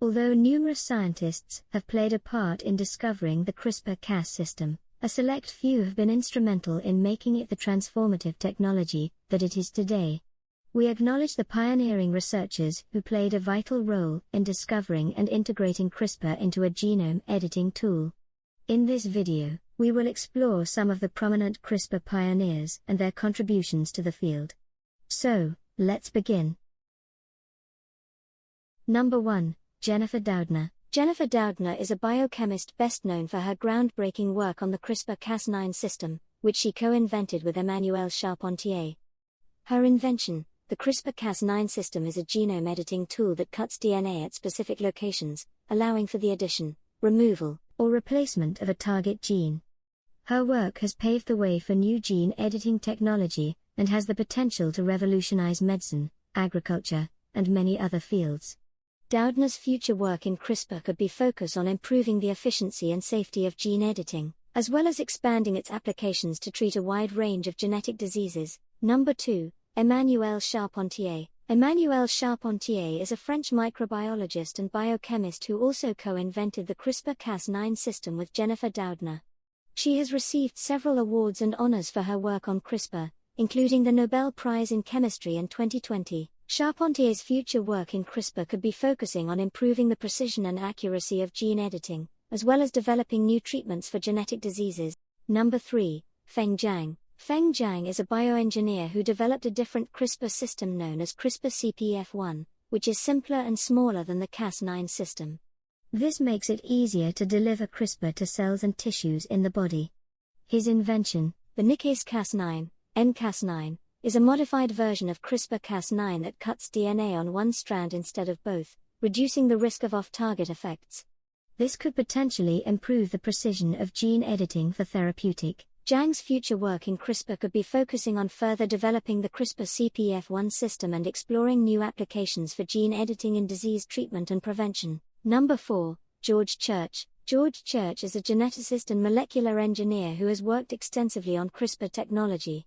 Although numerous scientists have played a part in discovering the CRISPR-Cas system, a select few have been instrumental in making it the transformative technology that it is today. We acknowledge the pioneering researchers who played a vital role in discovering and integrating CRISPR into a genome editing tool. In this video, we will explore some of the prominent CRISPR pioneers and their contributions to the field. So, let's begin. Number 1. Jennifer Doudna. Jennifer Doudna is a biochemist best known for her groundbreaking work on the CRISPR-Cas9 system, which she co-invented with Emmanuelle Charpentier. Her invention, the CRISPR-Cas9 system, is a genome editing tool that cuts DNA at specific locations, allowing for the addition, removal, or replacement of a target gene. Her work has paved the way for new gene editing technology and has the potential to revolutionize medicine, agriculture, and many other fields. Doudna's future work in CRISPR could be focused on improving the efficiency and safety of gene editing, as well as expanding its applications to treat a wide range of genetic diseases. Number 2. Emmanuelle Charpentier. Emmanuelle Charpentier is a French microbiologist and biochemist who also co-invented the CRISPR-Cas9 system with Jennifer Doudna. She has received several awards and honors for her work on CRISPR, including the Nobel Prize in Chemistry in 2020. Charpentier's future work in CRISPR could be focusing on improving the precision and accuracy of gene editing, as well as developing new treatments for genetic diseases. Number 3. Feng Zhang. Feng Zhang is a bioengineer who developed a different CRISPR system known as CRISPR-CPF1, which is simpler and smaller than the Cas9 system. This makes it easier to deliver CRISPR to cells and tissues in the body. His invention, the Nicase-Cas9, nCas9, is a modified version of CRISPR-Cas9 that cuts DNA on one strand instead of both, reducing the risk of off-target effects. This could potentially improve the precision of gene editing for therapeutic. Zhang's future work in CRISPR could be focusing on further developing the CRISPR-CPF1 system and exploring new applications for gene editing in disease treatment and prevention. Number 4. George Church. George Church is a geneticist and molecular engineer who has worked extensively on CRISPR technology.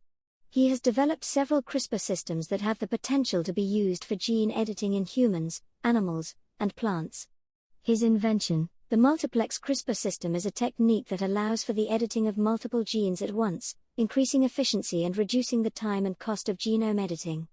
He has developed several CRISPR systems that have the potential to be used for gene editing in humans, animals, and plants. His invention, the multiplex CRISPR system, is a technique that allows for the editing of multiple genes at once, increasing efficiency and reducing the time and cost of genome editing.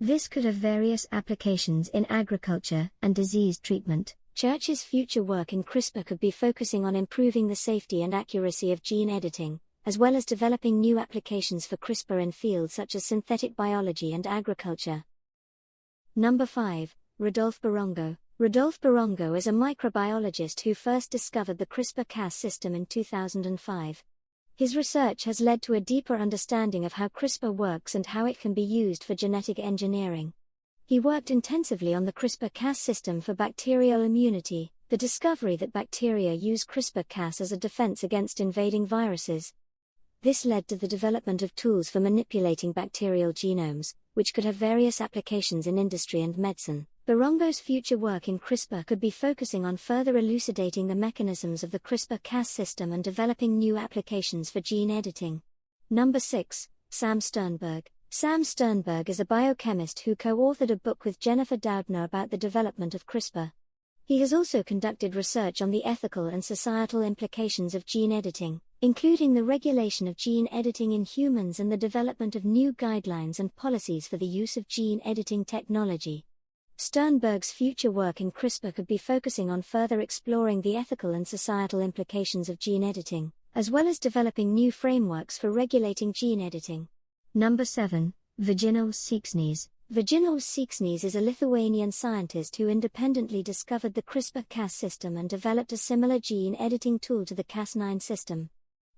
This could have various applications in agriculture and disease treatment. Church's future work in CRISPR could be focusing on improving the safety and accuracy of gene editing, as well as developing new applications for CRISPR in fields such as synthetic biology and agriculture. Number 5. Rodolphe Barongo. Rodolphe Barongo is a microbiologist who first discovered the CRISPR-Cas system in 2005. His research has led to a deeper understanding of how CRISPR works and how it can be used for genetic engineering. He worked intensively on the CRISPR-Cas system for bacterial immunity, the discovery that bacteria use CRISPR-Cas as a defense against invading viruses. This led to the development of tools for manipulating bacterial genomes, which could have various applications in industry and medicine. Barongo's future work in CRISPR could be focusing on further elucidating the mechanisms of the CRISPR-Cas system and developing new applications for gene editing. Number 6. Sam Sternberg. Sam Sternberg is a biochemist who co-authored a book with Jennifer Doudna about the development of CRISPR. He has also conducted research on the ethical and societal implications of gene editing, including the regulation of gene editing in humans and the development of new guidelines and policies for the use of gene editing technology. Sternberg's future work in CRISPR could be focusing on further exploring the ethical and societal implications of gene editing, as well as developing new frameworks for regulating gene editing. Number 7. Virginijus Šikšnis. Virginijus Šikšnis is a Lithuanian scientist who independently discovered the CRISPR-Cas system and developed a similar gene editing tool to the Cas9 system.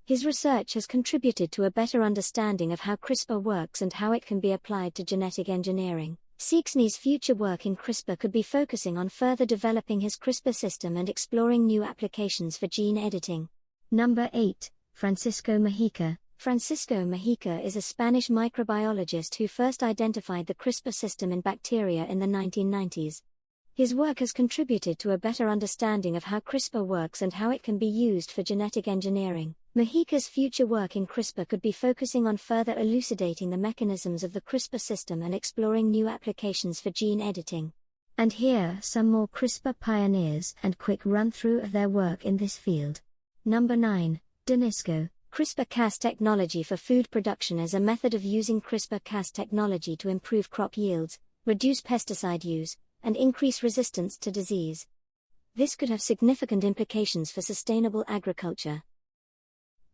His research has contributed to a better understanding of how CRISPR works and how it can be applied to genetic engineering. Šikšnis' future work in CRISPR could be focusing on further developing his CRISPR system and exploring new applications for gene editing. Number 8. Francisco Mejica. Francisco Mejica is a Spanish microbiologist who first identified the CRISPR system in bacteria in the 1990s. His work has contributed to a better understanding of how CRISPR works and how it can be used for genetic engineering. Mejica's future work in CRISPR could be focusing on further elucidating the mechanisms of the CRISPR system and exploring new applications for gene editing. And here are some more CRISPR pioneers and quick run-through of their work in this field. Number 9. Danisco. CRISPR-Cas technology for food production is a method of using CRISPR-Cas technology to improve crop yields, reduce pesticide use, and increase resistance to disease. This could have significant implications for sustainable agriculture.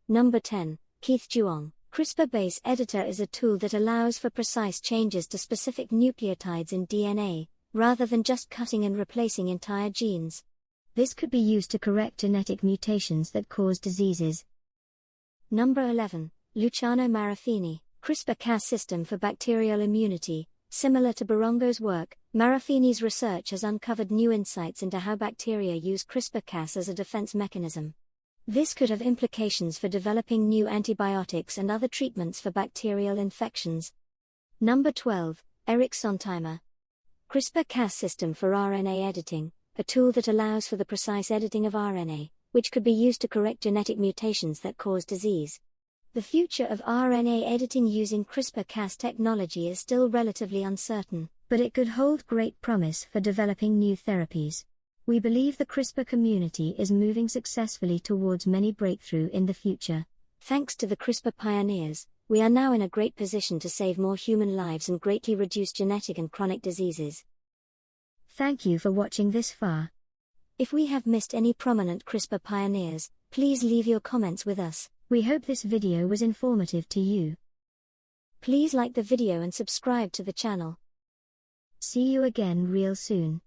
Number 10. Keith Juong. CRISPR base editor is a tool that allows for precise changes to specific nucleotides in DNA, rather than just cutting and replacing entire genes. This could be used to correct genetic mutations that cause diseases. Number 11. Luciano Marafini. CRISPR-Cas system for bacterial immunity. Similar to Barongo's work, Marafini's research has uncovered new insights into how bacteria use CRISPR-Cas as a defense mechanism. This could have implications for developing new antibiotics and other treatments for bacterial infections. Number 12. Eric Sontheimer. CRISPR-Cas system for RNA editing, a tool that allows for the precise editing of RNA, which could be used to correct genetic mutations that cause disease. The future of RNA editing using CRISPR-Cas technology is still relatively uncertain, but it could hold great promise for developing new therapies. We believe the CRISPR community is moving successfully towards many breakthroughs in the future. Thanks to the CRISPR pioneers, we are now in a great position to save more human lives and greatly reduce genetic and chronic diseases. Thank you for watching this far. If we have missed any prominent CRISPR pioneers, please leave your comments with us. We hope this video was informative to you. Please like the video and subscribe to the channel. See you again real soon.